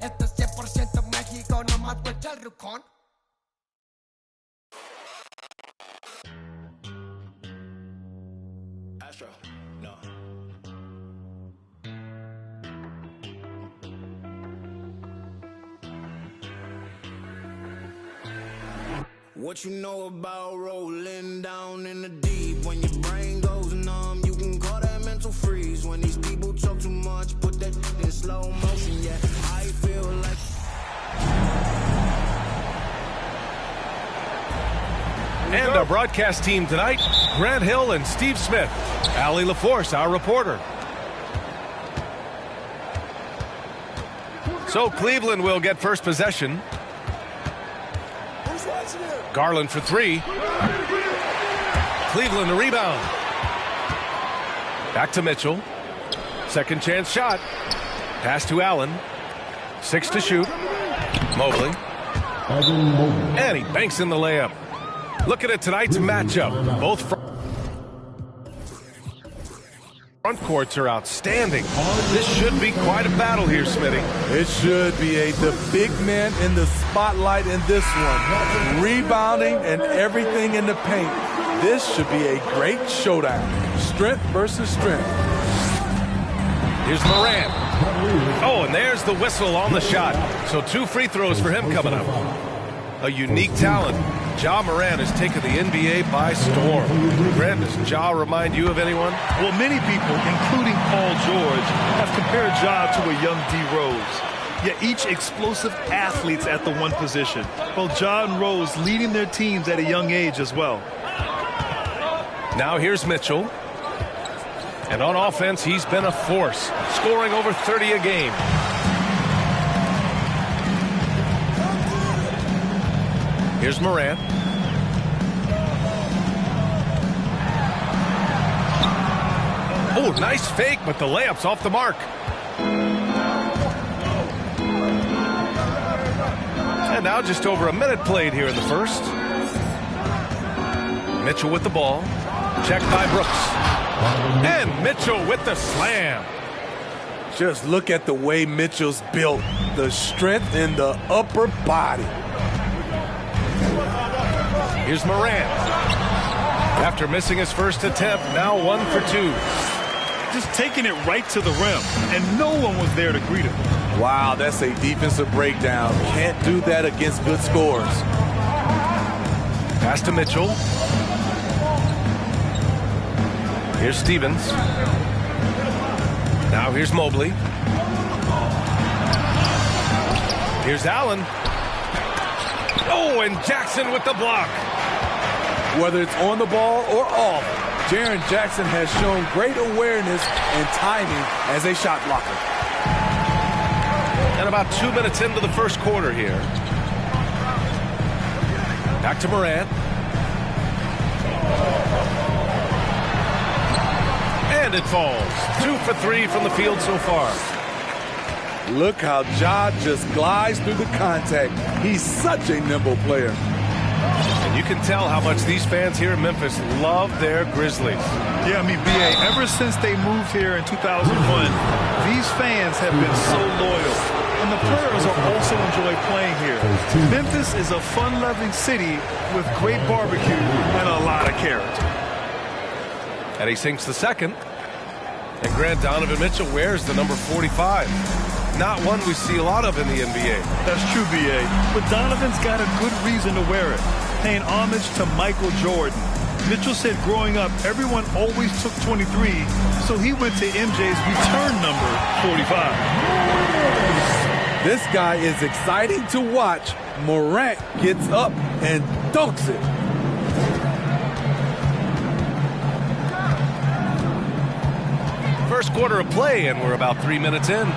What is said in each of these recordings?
Esto es 100% México, no más vuelta al rucón. Astro, no. What you know about rolling down in the deep? When your brain goes numb, you can call that mental freeze. When these people talk too much, put that in slow motion. Yeah, I feel like. And our broadcast team tonight, Grant Hill and Steve Smith. Allie LaForce, our reporter. So Cleveland will get first possession. Garland for three. Cleveland a rebound. Back to Mitchell. Second chance shot. Pass to Allen. 6 to shoot. Mobley. And he banks in the layup. Looking at tonight's matchup. Both front courts are outstanding. This should be quite a battle here, Smitty. It should be the big man in the spotlight in this one. Rebounding and everything in the paint. This should be a great showdown. Strength versus strength. Here's Morant. Oh, and there's the whistle on the shot. So 2 free throws for him coming up. A unique talent. Ja Morant has taken the NBA by storm. Grant, does Ja remind you of anyone? Well, many people, including Paul George, have compared Ja to a young D. Rose. Yet each explosive athletes at the one position. Both Ja and Rose leading their teams at a young age as well. Now here's Mitchell. And on offense, he's been a force, scoring over 30 a game. Here's Morant. Oh, nice fake, but the layup's off the mark. And now just over a minute played here in the first. Mitchell with the ball. Checked by Brooks. And Mitchell with the slam. Just look at the way Mitchell's built. The strength in the upper body. Here's Morant. After missing his first attempt, now 1 for 2. Just taking it right to the rim, and no one was there to greet him. Wow, that's a defensive breakdown. Can't do that against good scores. Pass to Mitchell. Here's Stevens. Now here's Mobley. Here's Allen. Oh, and Jackson with the block. Whether it's on the ball or off, Jaren Jackson has shown great awareness and timing as a shot blocker. And about 2 minutes into the first quarter here. Back to Morant. And it falls. 2 for 3 from the field so far. Look how Ja just glides through the contact. He's such a nimble player. And you can tell how much these fans here in Memphis love their Grizzlies. Yeah, I mean, B.A., ever since they moved here in 2001, these fans have been so loyal. And the players will also enjoy playing here. Memphis is a fun-loving city with great barbecue and a lot of character. And he sinks the second. And Grant, Donovan Mitchell wears the number 45. Not one we see a lot of in the NBA. That's true, B.A. But Donovan's got a good reason to wear it, paying homage to Michael Jordan. Mitchell said growing up, everyone always took 23, so he went to MJ's return number 45. This guy is exciting to watch. Morant gets up and dunks it. First quarter of play, and we're about 3 minutes in.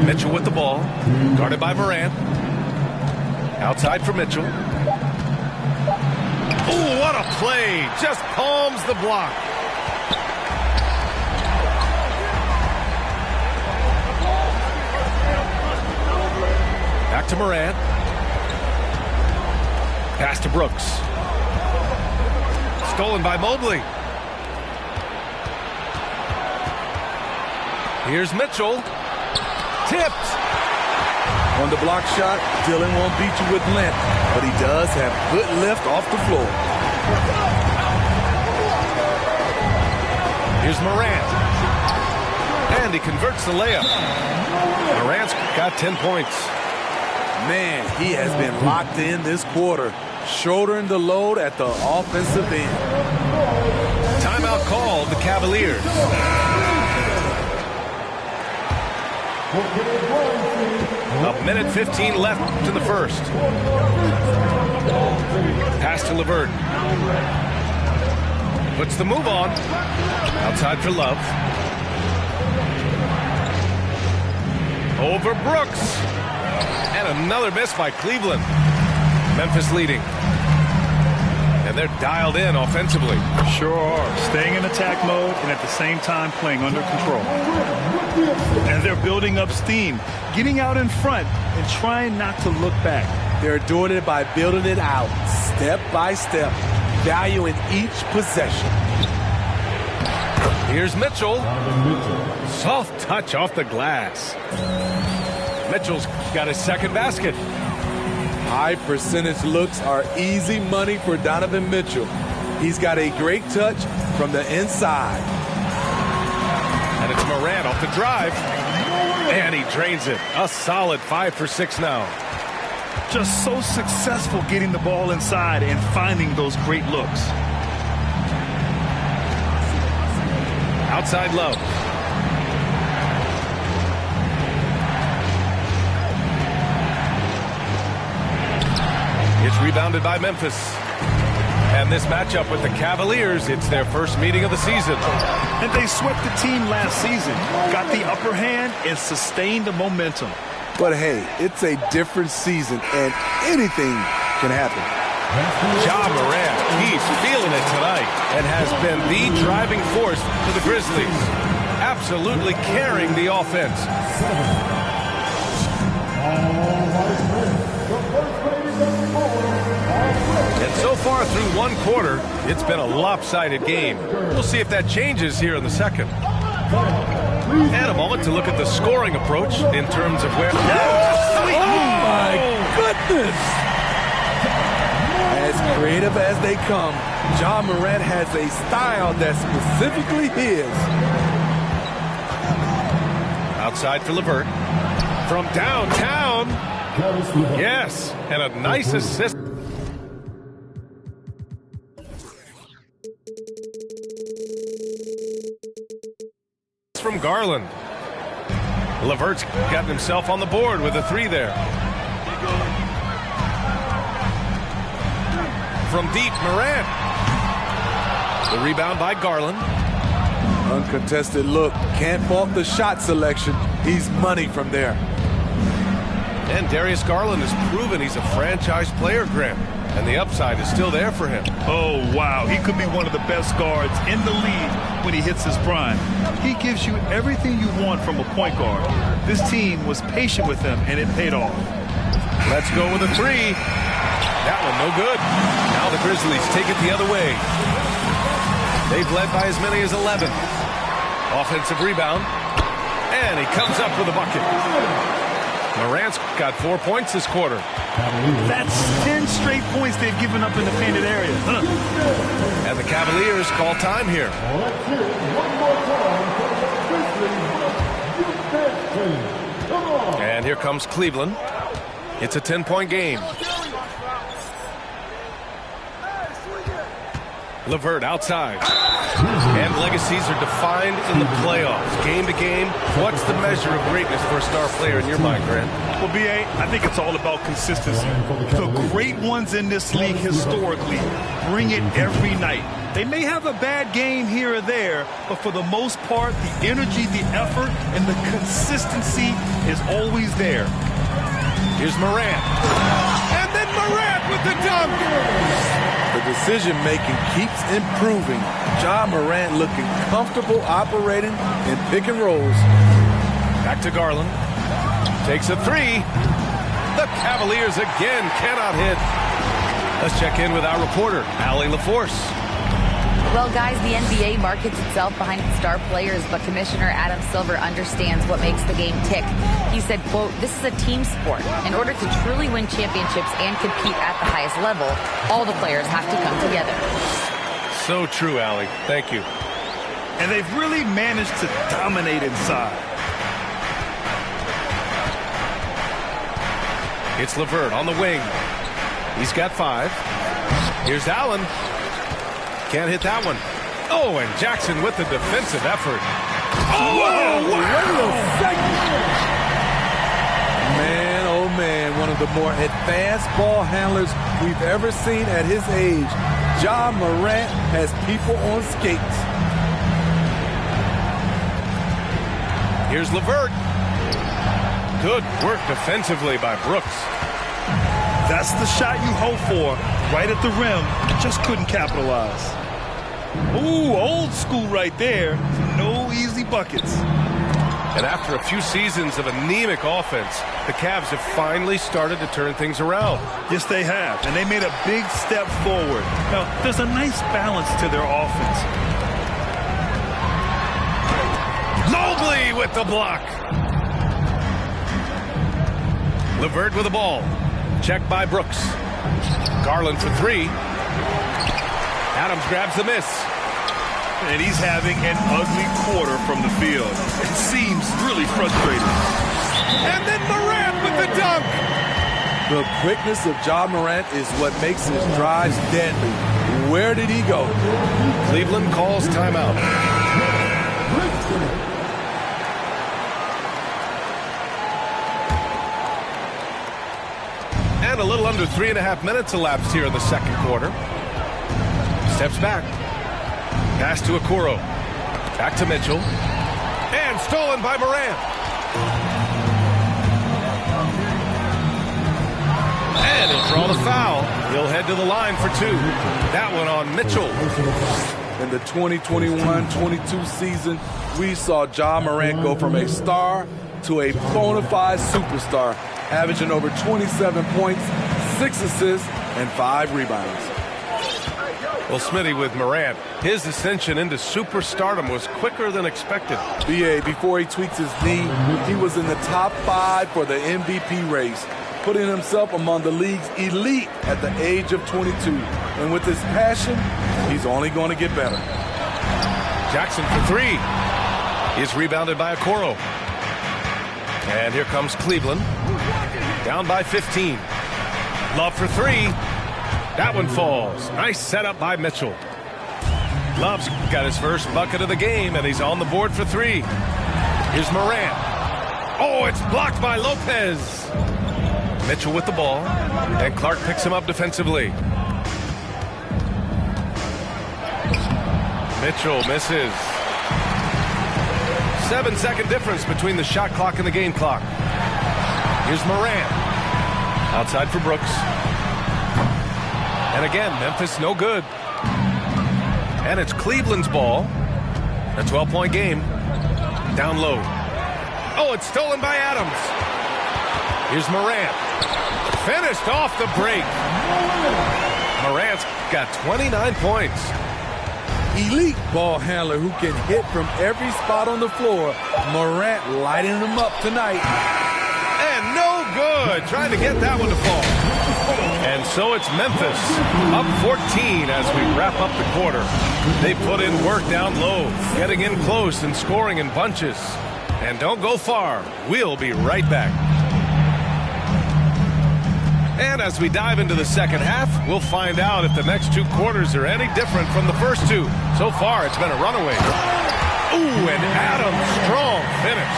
Mitchell with the ball, guarded by Morant. Outside for Mitchell. Oh, what a play! Just palms the block. Back to Morant. Pass to Brooks. Stolen by Mobley. Here's Mitchell. Tipped. On the block shot, Dillon won't beat you with length, but he does have good lift off the floor. Here's Morant. And he converts the layup. Morant's got 10 points. Man, he has been locked in this quarter, shouldering the load at the offensive end. Timeout called the Cavaliers. A minute 15 left in the first. Pass to LeVert. Puts the move on. Outside for Love. Over Brooks. And another miss by Cleveland. Memphis leading. And they're dialed in offensively. Sure are. Staying in attack mode and at the same time playing under control. And they're building up steam, getting out in front and trying not to look back. They're doing it by building it out, step by step, valuing each possession. Here's Mitchell. Soft touch off the glass. Mitchell's got his second basket. High percentage looks are easy money for Donovan Mitchell. He's got a great touch from the inside. And it's Morant off the drive. And he drains it. A solid 5 for 6 now. Just so successful getting the ball inside and finding those great looks. Outside Love. It's rebounded by Memphis. And this matchup with the Cavaliers, it's their first meeting of the season. And they swept the team last season, got the upper hand, and sustained the momentum. But hey, it's a different season, and anything can happen. Ja Morant, he's feeling it tonight and has been the driving force for the Grizzlies. Absolutely carrying the offense. And so far through one quarter, it's been a lopsided game. We'll see if that changes here in the second. And a moment to look at the scoring approach in terms of where... Oh, my goodness! As creative as they come, Ja Morant has a style that's specifically his. Outside for LeVert. From downtown. Yes, and a nice assist. From Garland. LeVert's gotten himself on the board with a 3 there. From deep, Morant. The rebound by Garland. Uncontested look. Can't fault the shot selection. He's money from there. And Darius Garland has proven he's a franchise player, Graham. And the upside is still there for him. Oh, wow. He could be one of the best guards in the league when he hits his prime. He gives you everything you want from a point guard. This team was patient with him, and it paid off. Let's go with a 3. That one no good. Now the Grizzlies take it the other way. They've led by as many as 11. Offensive rebound. And he comes up with a bucket. Morant's got 4 points this quarter. That's 10 straight points they've given up in the painted area. And the Cavaliers call time here. And here comes Cleveland. It's a 10-point game. LeVert outside. And legacies are defined in the playoffs. Game to game, what's the measure of greatness for a star player in your mind, Grant? Well, B.A., I think it's all about consistency. The great ones in this league historically bring it every night. They may have a bad game here or there, but for the most part, the energy, the effort, and the consistency is always there. Here's Morant. And then Morant with the dunk. The decision-making keeps improving. Ja Morant looking comfortable operating in pick and rolls. Back to Garland. Takes a 3. The Cavaliers again cannot hit. Let's check in with our reporter, Allie LaForce. Well, guys, the NBA markets itself behind its star players, but Commissioner Adam Silver understands what makes the game tick. He said, quote, "This is a team sport. In order to truly win championships and compete at the highest level, all the players have to come together." So true, Allie. Thank you. And they've really managed to dominate inside. It's LeVert on the wing. He's got 5. Here's Allen. Can't hit that one. Oh, and Jackson with the defensive effort. Oh, wow. Man, oh man, one of the more advanced ball handlers we've ever seen at his age. Ja Morant has people on skates. Here's LeVert. Good work defensively by Brooks. That's the shot you hope for. Right at the rim. Just couldn't capitalize. Ooh, old school right there. No easy buckets. And after a few seasons of anemic offense, the Cavs have finally started to turn things around. Yes, they have. And they made a big step forward. Now, there's a nice balance to their offense. Mobley with the block. LeVert with the ball. Checked by Brooks. Garland for 3. Adams grabs the miss. And he's having an ugly quarter from the field. It seems really frustrating. And then Morant with the dunk. The quickness of Ja Morant is what makes his drives deadly. Where did he go? Cleveland calls timeout. And a little under 3.5 minutes elapsed here in the second quarter. Steps back. Pass to Okoro. Back to Mitchell. And stolen by Morant. And he'll draw the foul. He'll head to the line for 2. That one on Mitchell. In the 2021-22 season, we saw Ja Morant go from a star to a bona fide superstar, averaging over 27 points, 6 assists, and 5 rebounds. Well, Smitty, with Morant, his ascension into superstardom was quicker than expected. BA, before he tweaked his knee, he was in the top 5 for the MVP race, putting himself among the league's elite at the age of 22. And with his passion, he's only going to get better. Jackson for 3. He's rebounded by Okoro. And here comes Cleveland. Down by 15. Love for 3. That one falls. Nice setup by Mitchell. Love's got his first bucket of the game, and he's on the board for 3. Here's Morant. Oh, it's blocked by Lopez. Mitchell with the ball, and Clark picks him up defensively. Mitchell misses. 7-second difference between the shot clock and the game clock. Here's Morant. Outside for Brooks. And again, Memphis no good. And it's Cleveland's ball. A 12-point game. Down low. Oh, it's stolen by Adams. Here's Morant. Finished off the break. Morant's got 29 points. Elite ball handler who can hit from every spot on the floor. Morant lighting him up tonight. And no good. Trying to get that one to fall. And so it's Memphis up 14 as we wrap up the quarter. They put in work down low, getting in close and scoring in bunches. And don't go far. We'll be right back. And as we dive into the second half, we'll find out if the next 2 quarters are any different from the first 2. So far, it's been a runaway. Ooh, and Adams, strong finish.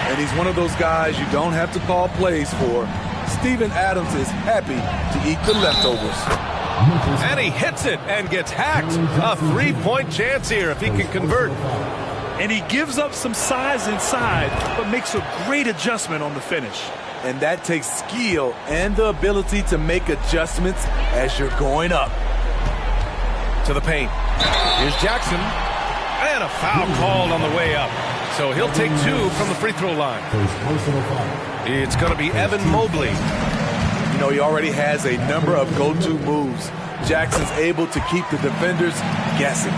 And he's one of those guys you don't have to call plays for. Steven Adams is happy to eat the leftovers. And he hits it and gets hacked. A 3-point chance here if he can convert. And he gives up some size inside, but makes a great adjustment on the finish. And that takes skill and the ability to make adjustments as you're going up. To the paint. Here's Jackson. And a foul called on the way up. So he'll take 2 from the free throw line. It's going to be Evan Mobley. You know, he already has a number of go-to moves. Jackson's able to keep the defenders guessing.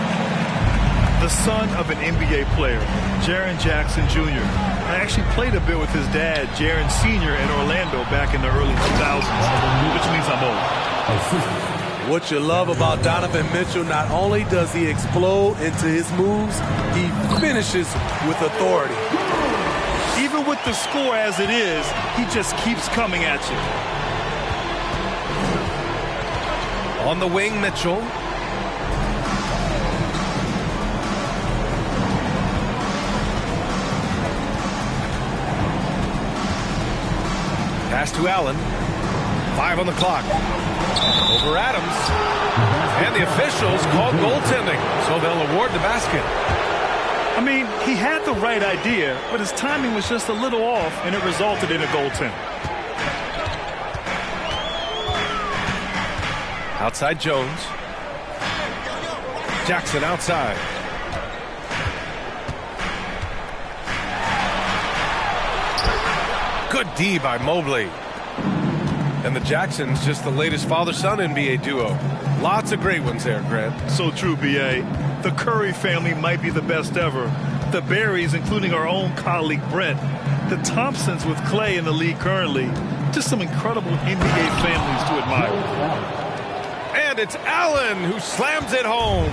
The son of an NBA player, Jaren Jackson Jr. I actually played a bit with his dad, Jaren Sr. in Orlando back in the early 2000s, which means I'm old. What you love about Donovan Mitchell, not only does he explode into his moves, he finishes with authority. Even with the score as it is, he just keeps coming at you. On the wing, Mitchell. Pass to Allen. 5 on the clock. Over Adams. And the officials called goaltending, so they'll award the basket. I mean, he had the right idea, but his timing was just a little off, and it resulted in a goaltend. Outside Jones. Jackson outside. Good D by Mobley. And the Jacksons, just the latest father-son NBA duo. Lots of great ones there, Grant. So true, B.A. The Curry family might be the best ever. The Berries, including our own colleague Brent. The Thompsons with Clay in the league currently. Just some incredible NBA families to admire. And it's Allen who slams it home.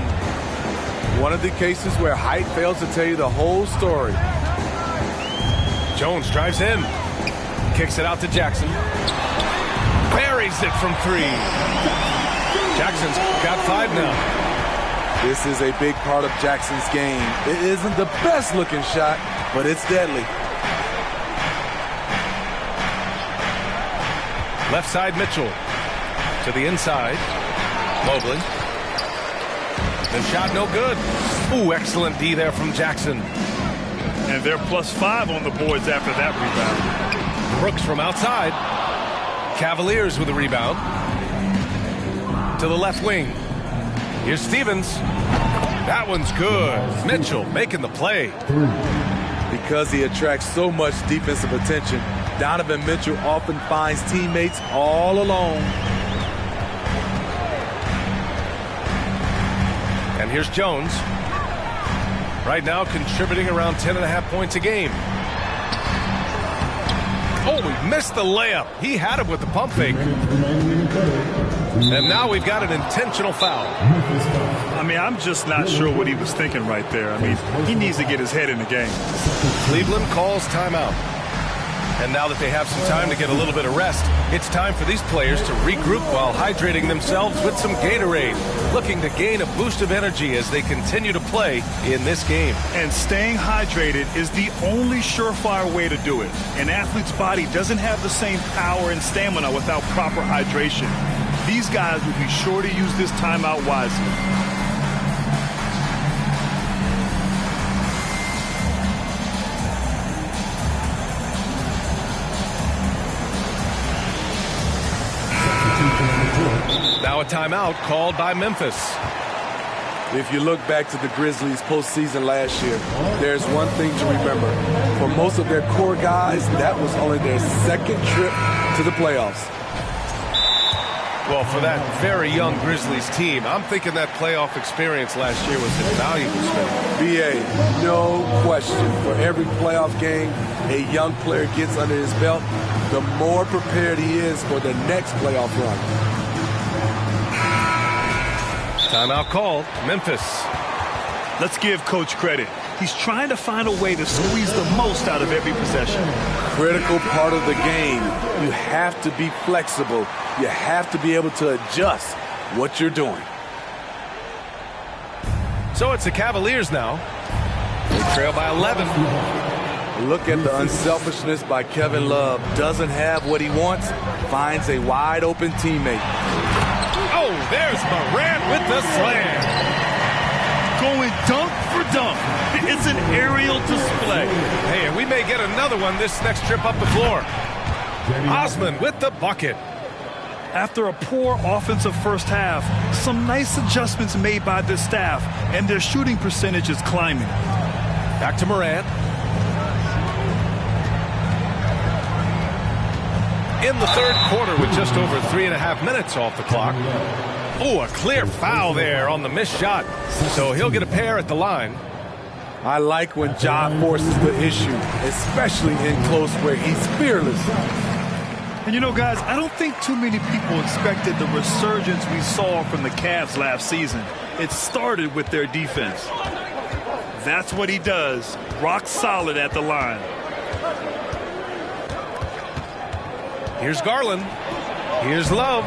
One of the cases where height fails to tell you the whole story. Jones drives in. Kicks it out to Jackson. Buries it from 3. Jackson's got 5 now. This is a big part of Jackson's game. It isn't the best looking shot, but it's deadly. Left side Mitchell. To the inside. Mobley. The shot no good. Ooh, excellent D there from Jackson. And they're +5 on the boards after that rebound. Brooks from outside. Cavaliers with a rebound. To the left wing. Here's Stevens. That one's good. Mitchell making the play. Because he attracts so much defensive attention, Donovan Mitchell often finds teammates all alone. And here's Jones. Right now contributing around 10.5 points a game. Oh, we missed the layup. He had it with the pump fake. And now we've got an intentional foul. I mean, I'm just not sure what he was thinking right there. I mean, he needs to get his head in the game. Cleveland calls timeout. And now that they have some time to get a little bit of rest, it's time for these players to regroup while hydrating themselves with some Gatorade, looking to gain a boost of energy as they continue to play in this game. And staying hydrated is the only surefire way to do it. An athlete's body doesn't have the same power and stamina without proper hydration. These guys will be sure to use this timeout wisely. Now a timeout called by Memphis. If you look back to the Grizzlies postseason last year, there's one thing to remember. For most of their core guys, that was only their second trip to the playoffs. Well, for that very young Grizzlies team, I'm thinking that playoff experience last year was invaluable, Smith. B.A., no question. For every playoff game a young player gets under his belt, the more prepared he is for the next playoff run. Timeout called. Memphis. Let's give Coach credit. He's trying to find a way to squeeze the most out of every possession. Critical part of the game. You have to be flexible. You have to be able to adjust what you're doing. So it's the Cavaliers now. They trail by 11. Look at the unselfishness by Kevin Love. Doesn't have what he wants, finds a wide open teammate. Oh, there's Morant with the slam. Going dunk for dunk. It's an aerial display. Hey, and we may get another one this next trip up the floor. Osman with the bucket. After a poor offensive first half, some nice adjustments made by this staff, and their shooting percentage is climbing. Back to Morant. In the third quarter with just over 3.5 minutes off the clock. Oh, a clear foul there on the missed shot. So he'll get a pair at the line. I like when Ja forces the issue, especially in close where he's fearless. And you know, guys, I don't think too many people expected the resurgence we saw from the Cavs last season. It started with their defense. That's what he does. Rock solid at the line. Here's Garland. Here's Love.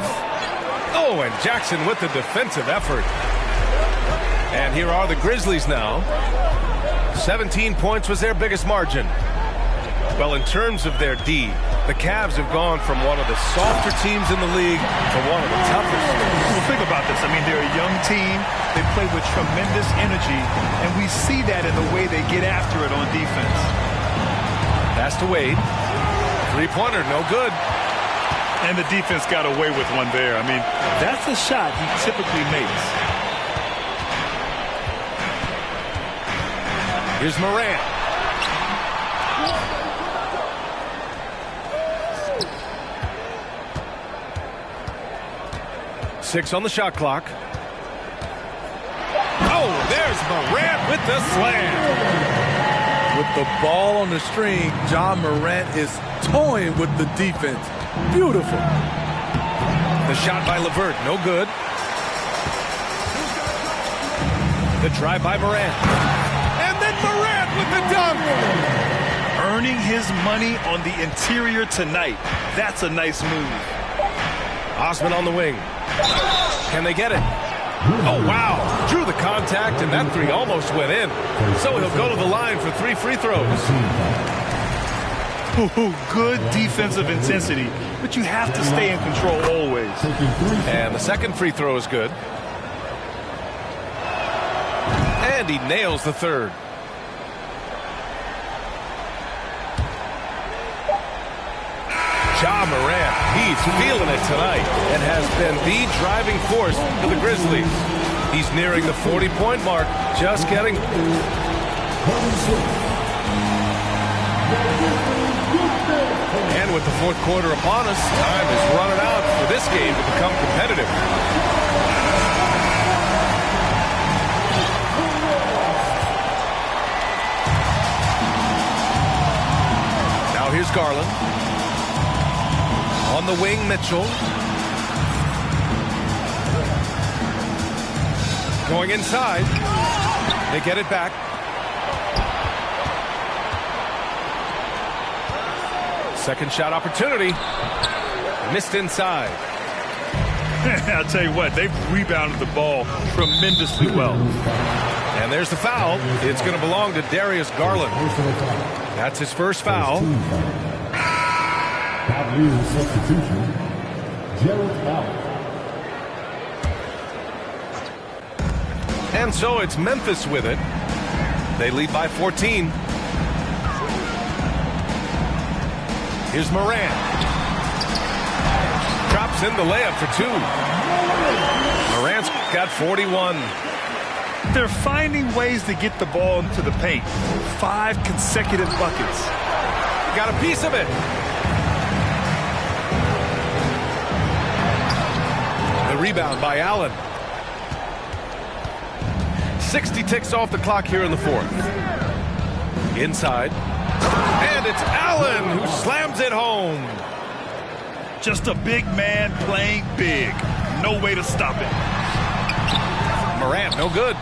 Oh, and Jackson with the defensive effort. And here are the Grizzlies now. 17 points was their biggest margin. Well, in terms of their D, the Cavs have gone from one of the softer teams in the league to one of the toughest. Well, think about this. I mean, they're a young team. They play with tremendous energy, and we see that in the way they get after it on defense. Pass to Wade. Three-pointer, no good. And the defense got away with one there. I mean, that's a shot he typically makes. Here's Morant. Six on the shot clock. Oh, there's Morant with the slam. With the ball on the string, Ja Morant is toying with the defense. Beautiful. The shot by LeVert, no good. The drive by Morant. And then Morant with the dunk. Earning his money on the interior tonight. That's a nice move. Osman on the wing. Can they get it? Oh, wow. Drew the contact, and that three almost went in. So he'll go to the line for 3 free throws. Good defensive intensity, but you have to stay in control always. And the second free throw is good. And he nails the third. Ja Morant, he's feeling it tonight and has been the driving force for the Grizzlies. He's nearing the 40-point mark, just getting... And with the fourth quarter upon us, time is running out for this game to become competitive. Now here's Garland. On the wing, Mitchell. Going inside. They get it back. Second shot opportunity. Missed inside. I'll tell you what, they've rebounded the ball tremendously well. And there's the foul. It's going to belong to Darius Garland. That's his first foul. Substitution, Jarrett Allen. And so it's Memphis with it. They lead by 14. Here's Morant. Drops in the layup for 2. Morant's got 41. They're finding ways to get the ball into the paint. 5 consecutive buckets. Got a piece of it. The rebound by Allen. 60 ticks off the clock here in the fourth. Inside. And it's Allen who slams it home. Just a big man playing big. No way to stop it. Morant, no good.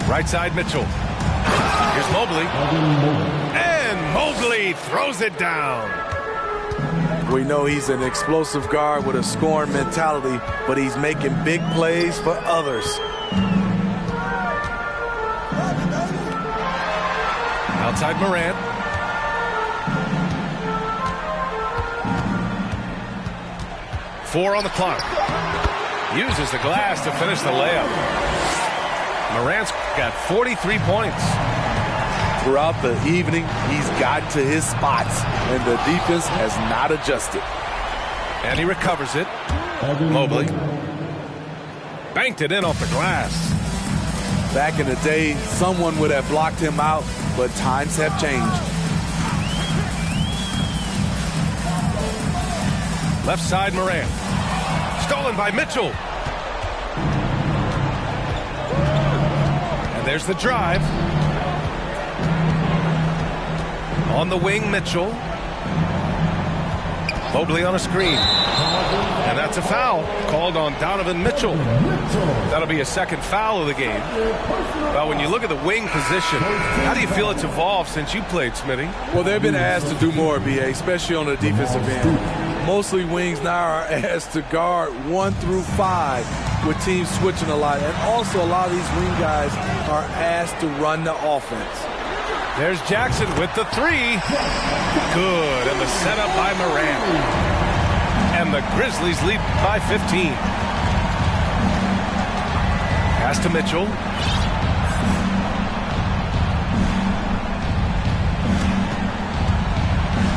Right side, Mitchell. Here's Mobley. And Mobley throws it down. We know he's an explosive guard with a scoring mentality, but he's making big plays for others. Outside Morant. Four on the clock. Uses the glass to finish the layup. Morant's got 43 points. Throughout the evening, he's gotten to his spots, and the defense has not adjusted. And he recovers it. Mobley. Banked it in off the glass. Back in the day, someone would have blocked him out, but times have changed. Left side, Morant. Stolen by Mitchell. And there's the drive. On the wing, Mitchell. Mobley on a screen. And that's a foul called on Donovan Mitchell. That'll be a second foul of the game. Well, when you look at the wing position, how do you feel it's evolved since you played, Smitty? Well, they've been asked to do more, BA, especially on the defensive end. Mostly wings now are asked to guard 1 through 5 with teams switching a lot. And also a lot of these wing guys are asked to run the offense. There's Jackson with the three. Good, and the setup by Morant. And the Grizzlies lead by 15. Pass to Mitchell.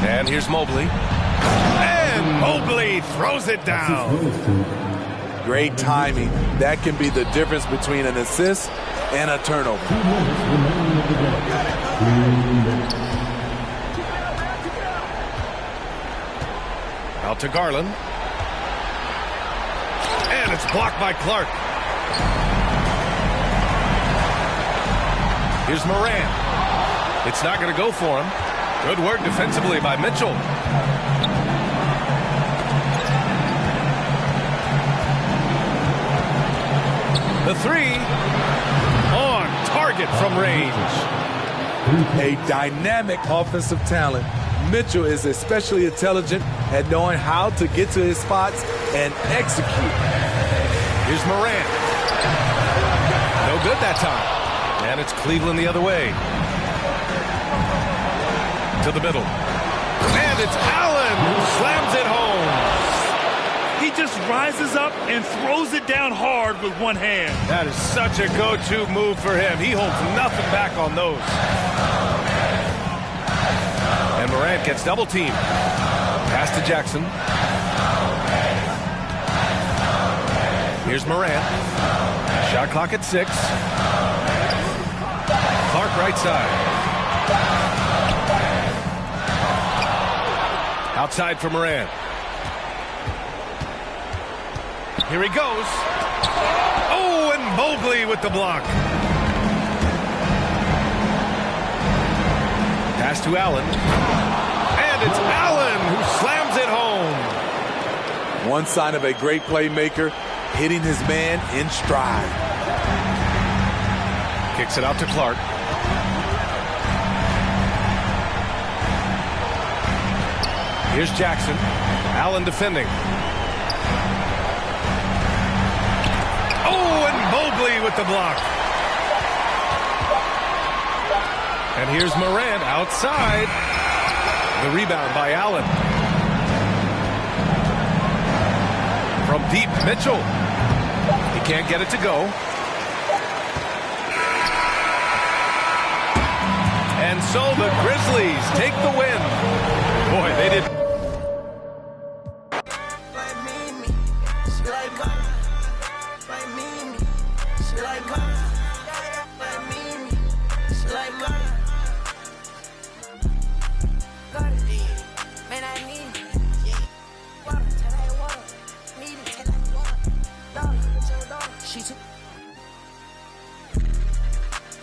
And here's Mobley. And Mobley throws it down. Great timing. That can be the difference between an assist and a turnover. Out to Garland. And it's blocked by Clark. Here's Morant. It's not going to go for him. Good work defensively by Mitchell. The three on target from range. A dynamic offensive talent. Mitchell is especially intelligent at knowing how to get to his spots and execute. Here's Morant. No good that time. And it's Cleveland the other way. To the middle. And it's Allen who slams it home. He just rises up and throws it down hard with one hand. That is such a go-to move for him. He holds nothing back on those. And Morant gets double-teamed. Pass to Jackson. Here's Morant. Shot clock at 6. Clark right side. Outside for Morant. Here he goes. Oh, and Mobley with the block. Pass to Allen. And it's Allen who slams it home. One sign of a great playmaker, hitting his man in stride. Kicks it out to Clark. Here's Jackson. Allen defending. Oh, and Mobley with the block. And here's Morant outside. The rebound by Allen. From deep, Mitchell. He can't get it to go. And so the Grizzlies take the win. Boy, they did.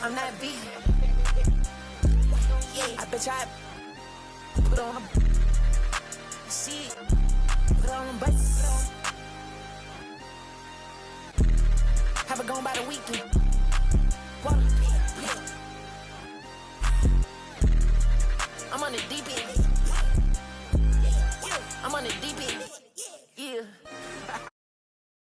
I'm not beat. I bet I put on a see it. Put on a bus. Have it gone by the weekend. I'm on the deep end.